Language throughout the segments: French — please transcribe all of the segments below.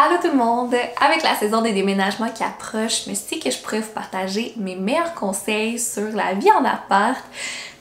Allô tout le monde! Avec la saison des déménagements qui approche, je me suis dit que je pourrais vous partager mes meilleurs conseils sur la vie en appart.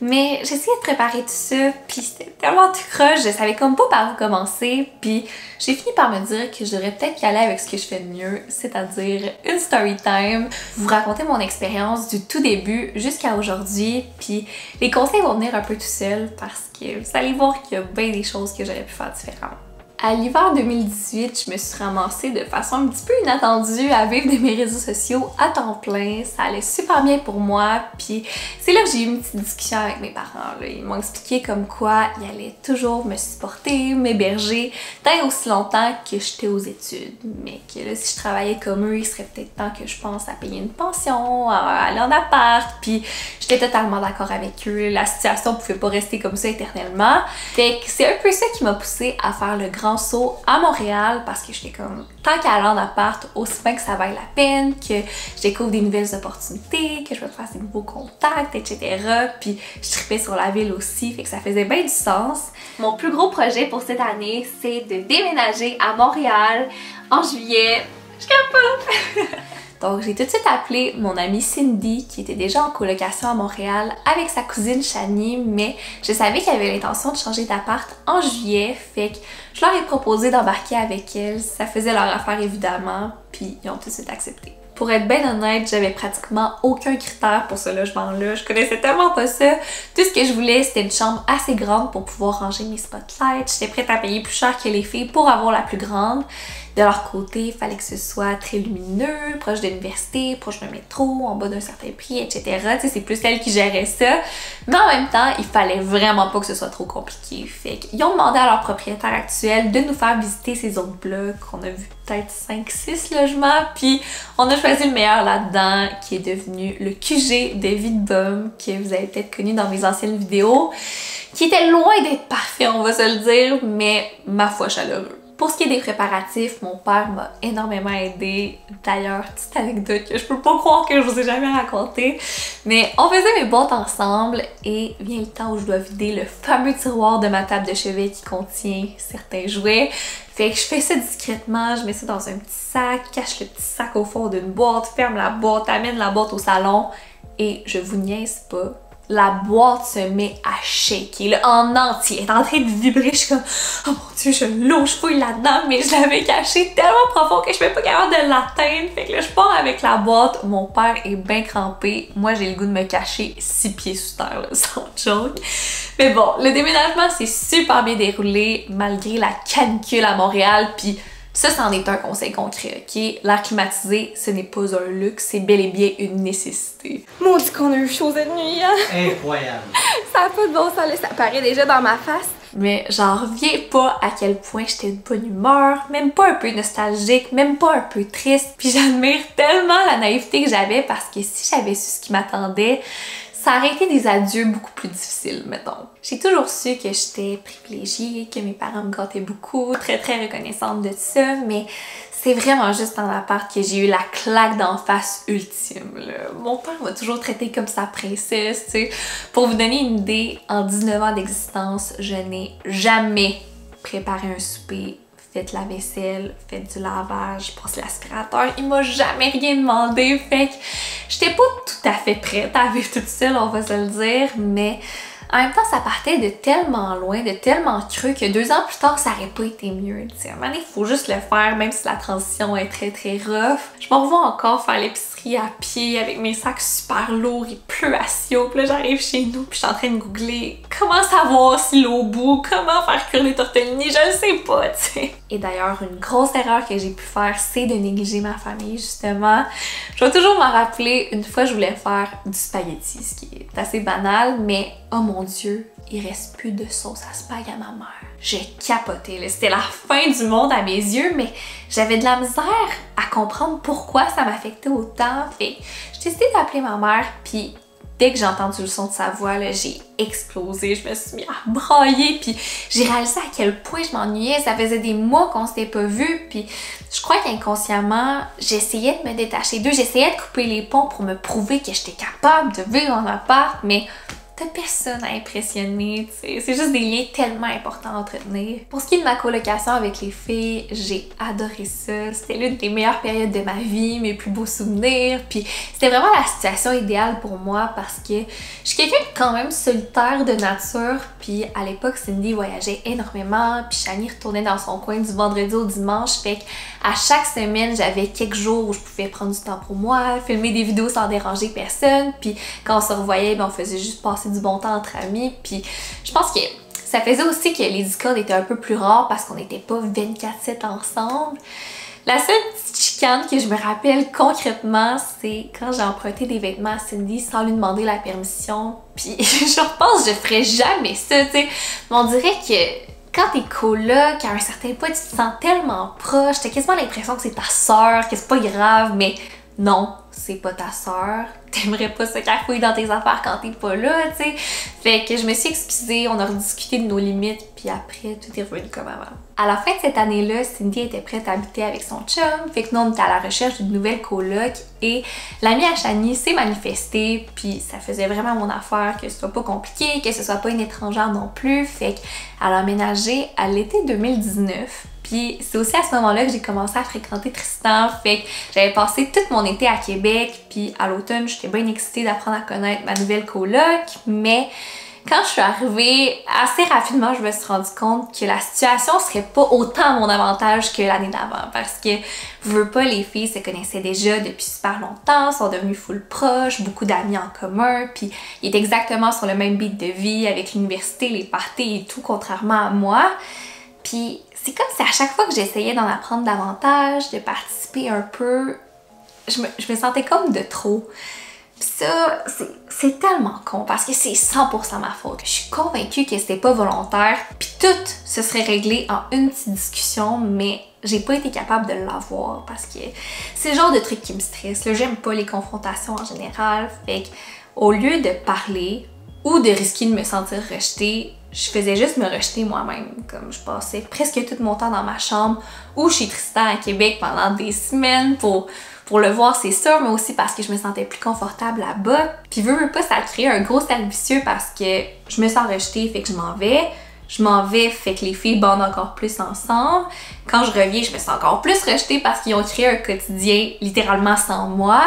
Mais j'ai essayé de préparer tout ça, puis c'était tellement tout croche, je savais comme pas par où commencer, puis j'ai fini par me dire que je devrais peut-être y aller avec ce que je fais de mieux, c'est-à-dire une story time, vous raconter mon expérience du tout début jusqu'à aujourd'hui, puis les conseils vont venir un peu tout seuls parce que vous allez voir qu'il y a bien des choses que j'aurais pu faire différemment. À l'hiver 2018, je me suis ramassée de façon un petit peu inattendue à vivre de mes réseaux sociaux à temps plein. Ça allait super bien pour moi, puis c'est là que j'ai eu une petite discussion avec mes parents. Là. Ils m'ont expliqué comme quoi ils allaient toujours me supporter, m'héberger, tant aussi longtemps que j'étais aux études. Mais que là, si je travaillais comme eux, il serait peut-être temps que je pense à payer une pension, à aller en appart, puis j'étais totalement d'accord avec eux. La situation pouvait pas rester comme ça éternellement. Fait que c'est un peu ça qui m'a poussée à faire le grand saut à Montréal parce que j'étais comme, tant qu'à aller en appart, aussi bien que ça vaille la peine, que je découvre des nouvelles opportunités, que je vais faire des nouveaux contacts, etc. Puis je tripais sur la ville aussi, fait que ça faisait bien du sens. Mon plus gros projet pour cette année, c'est de déménager à Montréal en juillet. Je capote! Donc, j'ai tout de suite appelé mon amie Cindy, qui était déjà en colocation à Montréal avec sa cousine Shani, mais je savais qu'elle avait l'intention de changer d'appart en juillet, fait que je leur ai proposé d'embarquer avec elle. Ça faisait leur affaire évidemment, puis ils ont tout de suite accepté. Pour être bien honnête, j'avais pratiquement aucun critère pour ce logement-là. Je connaissais tellement pas ça. Tout ce que je voulais, c'était une chambre assez grande pour pouvoir ranger mes spotlights. J'étais prête à payer plus cher que les filles pour avoir la plus grande. De leur côté, il fallait que ce soit très lumineux, proche de l'université, proche d'un métro, en bas d'un certain prix, etc. Tu sais, c'est plus elle qui gérait ça. Mais en même temps, il fallait vraiment pas que ce soit trop compliqué. Fait qu'ils ont demandé à leur propriétaire actuel de nous faire visiter ces autres blocs. On a vu peut-être 5-6 logements, puis on a choisi le meilleur là-dedans, qui est devenu le QG de Videbum, que vous avez peut-être connu dans mes anciennes vidéos, qui était loin d'être parfait, on va se le dire, mais ma foi chaleureux. Pour ce qui est des préparatifs, mon père m'a énormément aidé. D'ailleurs, petite anecdote que je peux pas croire que je vous ai jamais racontée, mais on faisait mes boîtes ensemble et vient le temps où je dois vider le fameux tiroir de ma table de chevet qui contient certains jouets. Fait que je fais ça discrètement, je mets ça dans un petit sac, cache le petit sac au fond d'une boîte, ferme la boîte, amène la boîte au salon et je vous niaise pas. La boîte se met à shaker, là, en entier. Elle est en train de vibrer. Je suis comme, oh mon dieu, je louche, je fouille là-dedans, mais je l'avais cachée tellement profond que je suis même pas capable de l'atteindre. Fait que là, je pars avec la boîte. Mon père est bien crampé. Moi, j'ai le goût de me cacher 6 pieds sous terre, là, sans joke. Mais bon, le déménagement s'est super bien déroulé malgré la canicule à Montréal. Puis ça, c'en est un conseil concret, ok? L'air climatisé, ce n'est pas un luxe, c'est bel et bien une nécessité. Maudit qu'on a eu chaud cette nuit, hein? Incroyable! Ça a pas de bon sens, ça paraît déjà dans ma face. Mais j'en reviens pas à quel point j'étais de bonne humeur, même pas un peu nostalgique, même pas un peu triste. Puis j'admire tellement la naïveté que j'avais parce que si j'avais su ce qui m'attendait, ça aurait été des adieux beaucoup plus difficiles, mettons. J'ai toujours su que j'étais privilégiée, que mes parents me gâtaient beaucoup, très reconnaissante de ça, mais c'est vraiment juste en appart que j'ai eu la claque d'en face ultime, là. Mon père m'a toujours traitée comme sa princesse, tu sais. Pour vous donner une idée, en 19 ans d'existence, je n'ai jamais préparé un souper, fait la vaisselle, fait du lavage, passe l'aspirateur. Il m'a jamais rien demandé, fait que j'étais pas tout à fait prête à vivre toute seule, on va se le dire, mais en même temps, ça partait de tellement loin, de tellement creux que 2 ans plus tard, ça aurait pas été mieux. T'sais. À un moment donné, il faut juste le faire, même si la transition est très rough. Je me revois encore faire l'épicerie à pied avec mes sacs super lourds, il pleut à Sio, puis là j'arrive chez nous, puis je suis en train de googler comment savoir si l'eau bout, comment faire cuire des tortellini, je le sais pas, tu sais. Et d'ailleurs, une grosse erreur que j'ai pu faire, c'est de négliger ma famille, justement. Je vais toujours m'en rappeler, une fois je voulais faire du spaghetti, ce qui est assez banal, mais oh mon Dieu, il reste plus de sauce à spag à ma mère. J'ai capoté, là. C'était la fin du monde à mes yeux, mais j'avais de la misère à comprendre pourquoi ça m'affectait autant. Fait j'ai décidé d'appeler ma mère, puis dès que j'ai entendu le son de sa voix, là, j'ai explosé. Je me suis mis à brailler, puis j'ai réalisé à quel point je m'ennuyais. Ça faisait des mois qu'on s'était pas vus, puis je crois qu'inconsciemment, j'essayais de me détacher d'eux. J'essayais de couper les ponts pour me prouver que j'étais capable de vivre en appart, mais t'as personne à impressionner, tu sais. C'est juste des liens tellement importants à entretenir. Pour ce qui est de ma colocation avec les filles, j'ai adoré ça. C'était l'une des meilleures périodes de ma vie, mes plus beaux souvenirs. Puis c'était vraiment la situation idéale pour moi parce que je suis quelqu'un de quand même solitaire de nature. Puis à l'époque, Cindy voyageait énormément. Puis Shani retournait dans son coin du vendredi au dimanche. Fait qu'à chaque semaine, j'avais quelques jours où je pouvais prendre du temps pour moi, filmer des vidéos sans déranger personne. Puis quand on se revoyait, ben, on faisait juste passer du bon temps entre amis. Puis je pense que ça faisait aussi que les discords étaient un peu plus rares parce qu'on n'était pas 24/7 ensemble. La seule petite chicane que je me rappelle concrètement, c'est quand j'ai emprunté des vêtements à Cindy sans lui demander la permission. Puis je repense, je ferais jamais ça, tu sais. Mais on dirait que quand t'es coloc, à un certain point, tu te sens tellement proche, t'as quasiment l'impression que c'est ta sœur, que c'est pas grave, mais non, c'est pas ta sœur. T'aimerais pas se cafouiller dans tes affaires quand t'es pas là, tu sais. Fait que je me suis excusée, on a rediscuté de nos limites, puis après, tout est revenu comme avant. À la fin de cette année-là, Cindy était prête à habiter avec son chum, fait que nous, on était à la recherche d'une nouvelle coloc et l'amie à Shani s'est manifestée, puis ça faisait vraiment mon affaire que ce soit pas compliqué, que ce soit pas une étrangère non plus, fait qu'elle a emménagé à l'été 2019. Puis c'est aussi à ce moment-là que j'ai commencé à fréquenter Tristan, fait que j'avais passé tout mon été à Québec, puis à l'automne, j'étais bien excitée d'apprendre à connaître ma nouvelle coloc, mais quand je suis arrivée, assez rapidement, je me suis rendu compte que la situation serait pas autant à mon avantage que l'année d'avant, parce que, je veux pas, les filles se connaissaient déjà depuis super longtemps, sont devenues full proches, beaucoup d'amis en commun, puis ils étaient exactement sur le même beat de vie avec l'université, les parties et tout, contrairement à moi. Puis c'est comme si à chaque fois que j'essayais d'en apprendre davantage, de participer un peu, je me sentais comme de trop. Pis ça, c'est tellement con parce que c'est 100% ma faute. Je suis convaincue que c'était pas volontaire, puis tout se serait réglé en une petite discussion, mais j'ai pas été capable de l'avoir parce que c'est le genre de truc qui me stresse. J'aime pas les confrontations en général, fait que au lieu de parler ou de risquer de me sentir rejetée, je faisais juste me rejeter moi-même. Comme je passais presque tout mon temps dans ma chambre ou chez Tristan à Québec pendant des semaines pour le voir, c'est sûr, mais aussi parce que je me sentais plus confortable là-bas. Puis veux pas, ça a créé un gros cercle vicieux parce que je me sens rejetée, fait que je m'en vais. Je m'en vais, fait que les filles bandent encore plus ensemble. Quand je reviens, je me sens encore plus rejetée parce qu'ils ont créé un quotidien littéralement sans moi.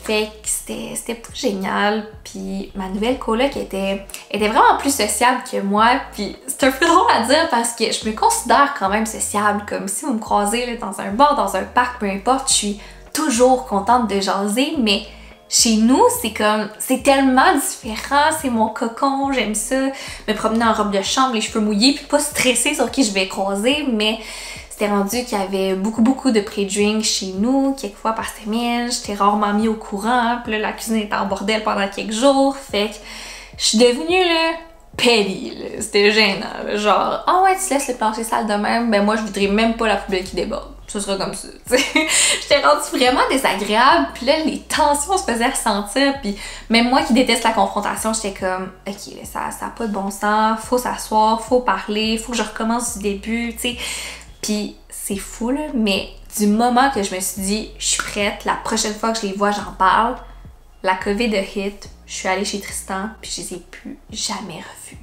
Fait que c'était pas génial. Puis ma nouvelle coloc était vraiment plus sociable que moi. Puis c'est un peu drôle à dire parce que je me considère quand même sociable. Comme si vous me croisez là, dans un bar, dans un parc, peu importe, je suis toujours contente de jaser, mais chez nous, c'est tellement différent, c'est mon cocon, j'aime ça, me promener en robe de chambre, les cheveux mouillés, puis pas stresser sur qui je vais croiser, mais c'était rendu qu'il y avait beaucoup de pré-drinks chez nous, quelques fois par semaine, j'étais rarement mis au courant, puis là, la cuisine était en bordel pendant quelques jours, fait que je suis devenue, là, petty, là, c'était gênant, là, genre, ah ouais, tu laisses le plancher sale de même, ben moi, je voudrais même pas la poubelle qui déborde. Ce sera comme ça, tu sais. J'étais rendue vraiment désagréable, puis là, les tensions se faisaient ressentir, puis même moi qui déteste la confrontation, j'étais comme, ok, là, ça a pas de bon sens, faut s'asseoir, faut parler, faut que je recommence du début, tu sais. Puis c'est fou, là, mais du moment que je me suis dit, je suis prête, la prochaine fois que je les vois, j'en parle, la COVID a hit, je suis allée chez Tristan, puis je les ai plus jamais revus.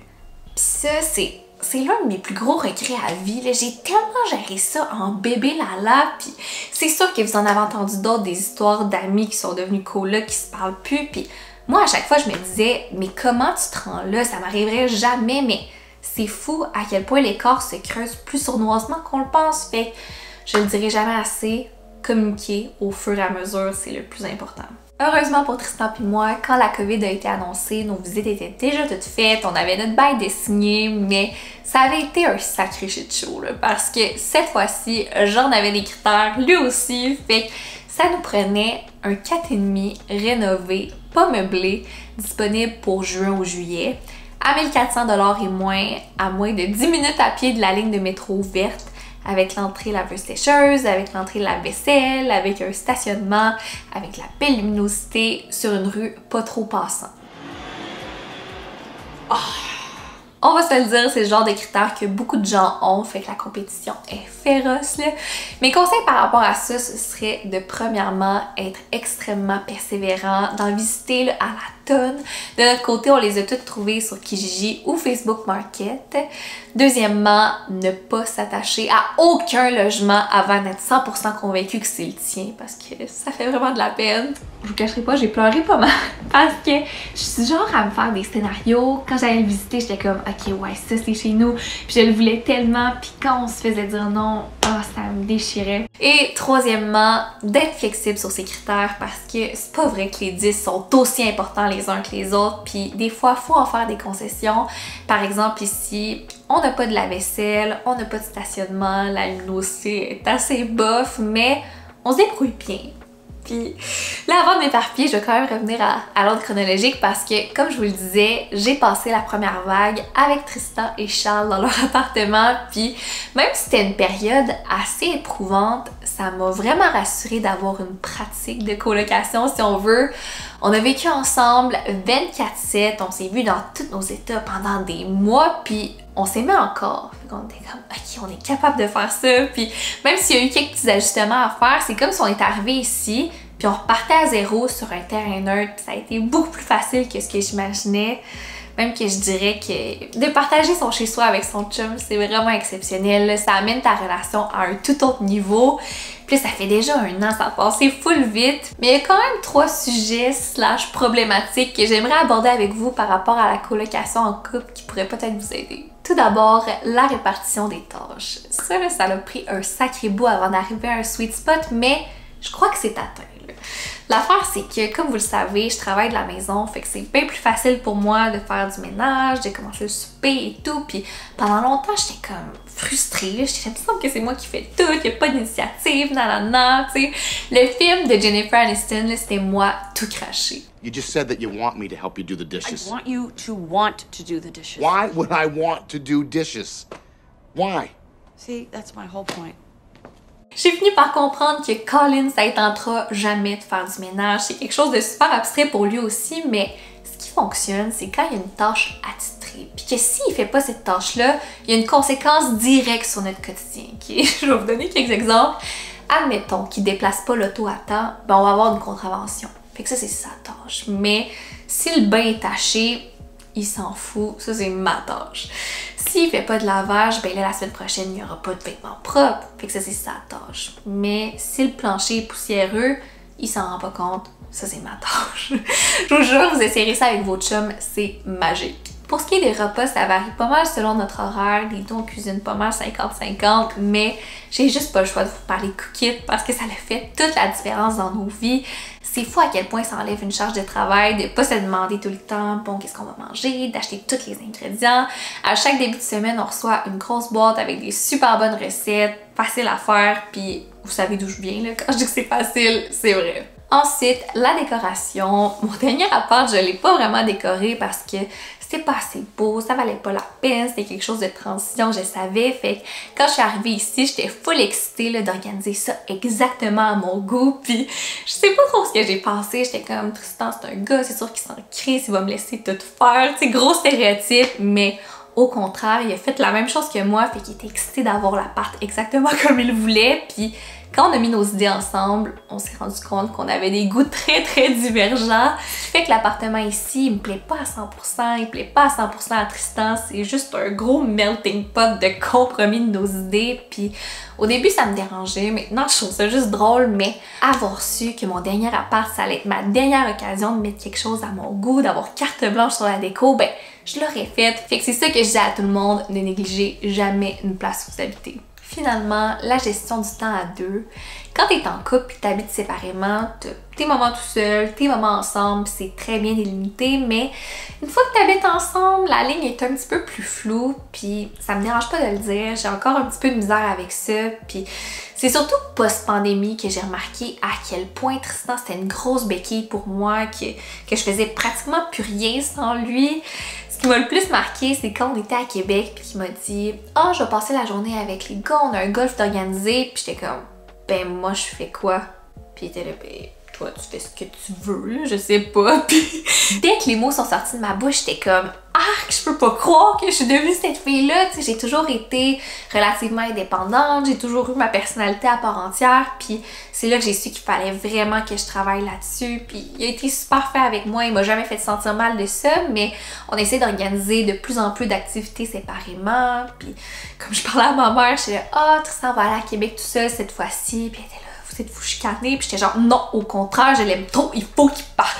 Puis ça, c'est l'un de mes plus gros regrets à vie. J'ai tellement géré ça en bébé lala, puis c'est sûr que vous en avez entendu d'autres, des histoires d'amis qui sont devenus colocs, qui se parlent plus, puis moi à chaque fois je me disais, mais comment tu te rends là? Ça m'arriverait jamais, mais c'est fou à quel point l'écart se creuse plus sournoisement qu'on le pense, fait que je le dirai jamais assez, communiquer au fur et à mesure, c'est le plus important. Heureusement pour Tristan et moi, quand la COVID a été annoncée, nos visites étaient déjà toutes faites, on avait notre bail de signé, mais ça avait été un sacré shit show, là, parce que cette fois-ci, j'en avais des critères, lui aussi, fait que ça nous prenait un 4,5 rénové, pas meublé, disponible pour juin ou juillet, à 1400 $ et moins, à moins de 10 minutes à pied de la ligne de métro verte, avec l'entrée laveuse sécheuse, avec l'entrée lave-vaisselle, avec un stationnement, avec la belle luminosité sur une rue pas trop passante. Oh. On va se le dire, c'est le genre de critères que beaucoup de gens ont, fait que la compétition est féroce, là. Mes conseils par rapport à ça, ce serait de premièrement être extrêmement persévérant, d'en visiter là, à la tonnes. De notre côté, on les a toutes trouvées sur Kijiji ou Facebook Market. Deuxièmement, ne pas s'attacher à aucun logement avant d'être 100% convaincu que c'est le tien parce que ça fait vraiment de la peine. Je vous cacherai pas, j'ai pleuré pas mal parce que je suis genre à me faire des scénarios. Quand j'allais le visiter, j'étais comme ok ouais ça c'est chez nous. Puis je le voulais tellement, puis quand on se faisait dire non, oh, ça me déchirait. Et troisièmement, d'être flexible sur ses critères parce que c'est pas vrai que les 10 sont aussi importants les uns que les autres. Puis des fois, il faut en faire des concessions. Par exemple ici, on n'a pas de lave-vaisselle, on n'a pas de stationnement, la luminosité est assez bof, mais on se débrouille bien. Puis là, avant de m'éparpiller, je vais quand même revenir à l'ordre chronologique parce que, comme je vous le disais, j'ai passé la première vague avec Tristan et Charles dans leur appartement. Puis même si c'était une période assez éprouvante, ça m'a vraiment rassurée d'avoir une pratique de colocation, si on veut. On a vécu ensemble 24/7, on s'est vu dans tous nos états pendant des mois, puis on s'aimait encore. Fait qu'on était comme, ok, on est capable de faire ça. Puis même s'il y a eu quelques petits ajustements à faire, c'est comme si on est arrivé ici, puis on repartait à zéro sur un terrain neutre. Puis ça a été beaucoup plus facile que ce que j'imaginais. Même que je dirais que de partager son chez-soi avec son chum, c'est vraiment exceptionnel. Ça amène ta relation à un tout autre niveau. Puis là, ça fait déjà 1 an, ça a passé full vite. Mais il y a quand même 3 sujets / problématiques que j'aimerais aborder avec vous par rapport à la colocation en couple qui pourraient peut-être vous aider. Tout d'abord, la répartition des tâches. Ça a pris un sacré bout avant d'arriver à un sweet spot, mais je crois que c'est atteint. L'affaire, c'est que, comme vous le savez, je travaille de la maison, fait que c'est bien plus facile pour moi de faire du ménage, de commencer le souper et tout. Puis pendant longtemps, j'étais comme frustrée. J'étais comme, il me semble que c'est moi qui fais tout, il n'y a pas d'initiative, nanana, tu sais. Le film de Jennifer Aniston, c'était moi tout craché. You just said that you want me to help you do the dishes. I want you to want to do the dishes. Why would I want to do dishes? Why? See, that's my whole point. J'ai fini par comprendre que Colin, ça ne tentera jamais de faire du ménage. C'est quelque chose de super abstrait pour lui aussi, mais ce qui fonctionne, c'est quand il y a une tâche attitrée. Puis que s'il fait pas cette tâche-là, il y a une conséquence directe sur notre quotidien. Okay? Je vais vous donner quelques exemples. Admettons qu'il ne déplace pas l'auto à temps, ben on va avoir une contravention. Fait que ça, c'est sa tâche. Mais si le bain est taché, il s'en fout. Ça, c'est ma tâche. S'il fait pas de lavage, ben là, la semaine prochaine, il n'y aura pas de vêtements propres. Fait que ça, c'est sa tâche. Mais si le plancher est poussiéreux, il s'en rend pas compte. Ça, c'est ma tâche. Je vous jure, vous essayerez ça avec vos chums, c'est magique. Pour ce qui est des repas, ça varie pas mal selon notre horaire. Les deux, on cuisine pas mal 50-50, mais j'ai juste pas le choix de vous parler cookies parce que ça a fait toute la différence dans nos vies. C'est fou à quel point ça enlève une charge de travail de pas se demander tout le temps, bon, qu'est-ce qu'on va manger, d'acheter tous les ingrédients. À chaque début de semaine, on reçoit une grosse boîte avec des super bonnes recettes, faciles à faire, puis vous savez d'où je viens, là. Quand je dis que c'est facile, c'est vrai. Ensuite, la décoration. Mon dernier appart, je l'ai pas vraiment décoré parce que c'était pas assez beau, ça valait pas la peine, c'était quelque chose de transition, je savais. Fait que quand je suis arrivée ici, j'étais full excitée d'organiser ça exactement à mon goût. Puis je sais pas trop ce que j'ai pensé, j'étais comme Tristan, c'est un gars, c'est sûr qu'il s'en crée, il va me laisser tout faire. Tu sais, gros stéréotype, mais au contraire, il a fait la même chose que moi, fait qu'il était excité d'avoir l'appart exactement comme il voulait. Puis quand on a mis nos idées ensemble, on s'est rendu compte qu'on avait des goûts très divergents. Ce qui fait que l'appartement ici, il me plaît pas à 100%, il plaît pas à 100% à Tristan. C'est juste un gros melting pot de compromis de nos idées. Puis au début, ça me dérangeait. Maintenant, je trouve ça juste drôle. Mais avoir su que mon dernier appart, ça allait être ma dernière occasion de mettre quelque chose à mon goût, d'avoir carte blanche sur la déco, ben je l'aurais faite. Fait que c'est ça que je dis à tout le monde, ne négligez jamais une place où vous habitez. Finalement, la gestion du temps à deux. Quand tu es en couple et tu habites séparément, tu as tes moments tout seul, tes moments ensemble, c'est très bien délimité, mais une fois que tu habites ensemble, la ligne est un petit peu plus floue, puis ça me dérange pas de le dire, j'ai encore un petit peu de misère avec ça, puis c'est surtout post-pandémie que j'ai remarqué à quel point Tristan c'était une grosse béquille pour moi, que je faisais pratiquement plus rien sans lui. Ce qui m'a le plus marqué, c'est quand on était à Québec puis qu'il m'a dit « Ah, je vais passer la journée avec les gars, on a un golf d'organiser. » Puis j'étais comme « Ben moi, je fais quoi? » Puis il était là « Ben vois, tu fais ce que tu veux, là, je sais pas. Puis dès que les mots sont sortis de ma bouche, j'étais comme arc, je peux pas croire que je suis devenue cette fille-là. Tu sais, j'ai toujours été relativement indépendante, j'ai toujours eu ma personnalité à part entière, puis c'est là que j'ai su qu'il fallait vraiment que je travaille là-dessus. Puis il a été super fait avec moi, il m'a jamais fait sentir mal de ça, mais on essaie d'organiser de plus en plus d'activités séparément. Puis comme je parlais à ma mère, j'étais là, ah, Tristan va aller à Québec tout seul cette fois-ci, puis elle était là, vous êtes-vous chicaner? Puis j'étais genre, non, au contraire, je l'aime trop, il faut qu'il parte.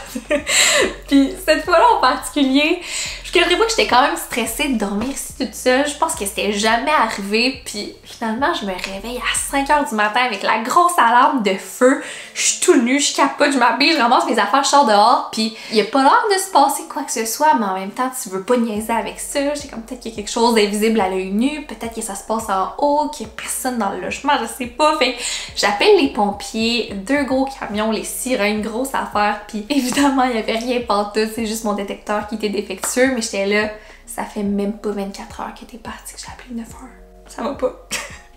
Puis cette fois-là en particulier, je ne cacherai pas que j'étais quand même stressée de dormir ici toute seule. Je pense que c'était jamais arrivé. Puis finalement, je me réveille à 5h du matin avec la grosse alarme de feu. Je suis tout nue, je capote, je m'habille, je ramasse mes affaires, je sors dehors. Puis il n'y a pas l'air de se passer quoi que ce soit, mais en même temps, tu veux pas niaiser avec ça. J'ai comme peut-être qu'il y a quelque chose d'invisible à l'œil nu, peut-être que ça se passe en haut, qu'il n'y a personne dans le logement, je sais pas. Fait j'appelle les pompiers, 2 gros camions, les sirènes, grosse affaire. Puis évidemment, il n'y avait rien pantoute, c'est juste mon détecteur qui était défectueux, mais j'étais là, ça fait même pas 24 heures que t'es parti, que j'ai appelé 9 heures. Ça va pas.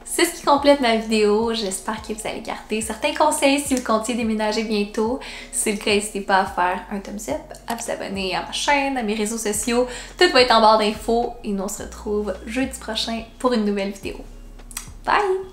C'est ce qui complète ma vidéo. J'espère que vous allez garder certains conseils si vous comptiez déménager bientôt. Si c'est le cas, n'hésitez pas à faire un thumbs up, à vous abonner à ma chaîne, à mes réseaux sociaux. Tout va être en barre d'infos et nous on se retrouve jeudi prochain pour une nouvelle vidéo. Bye!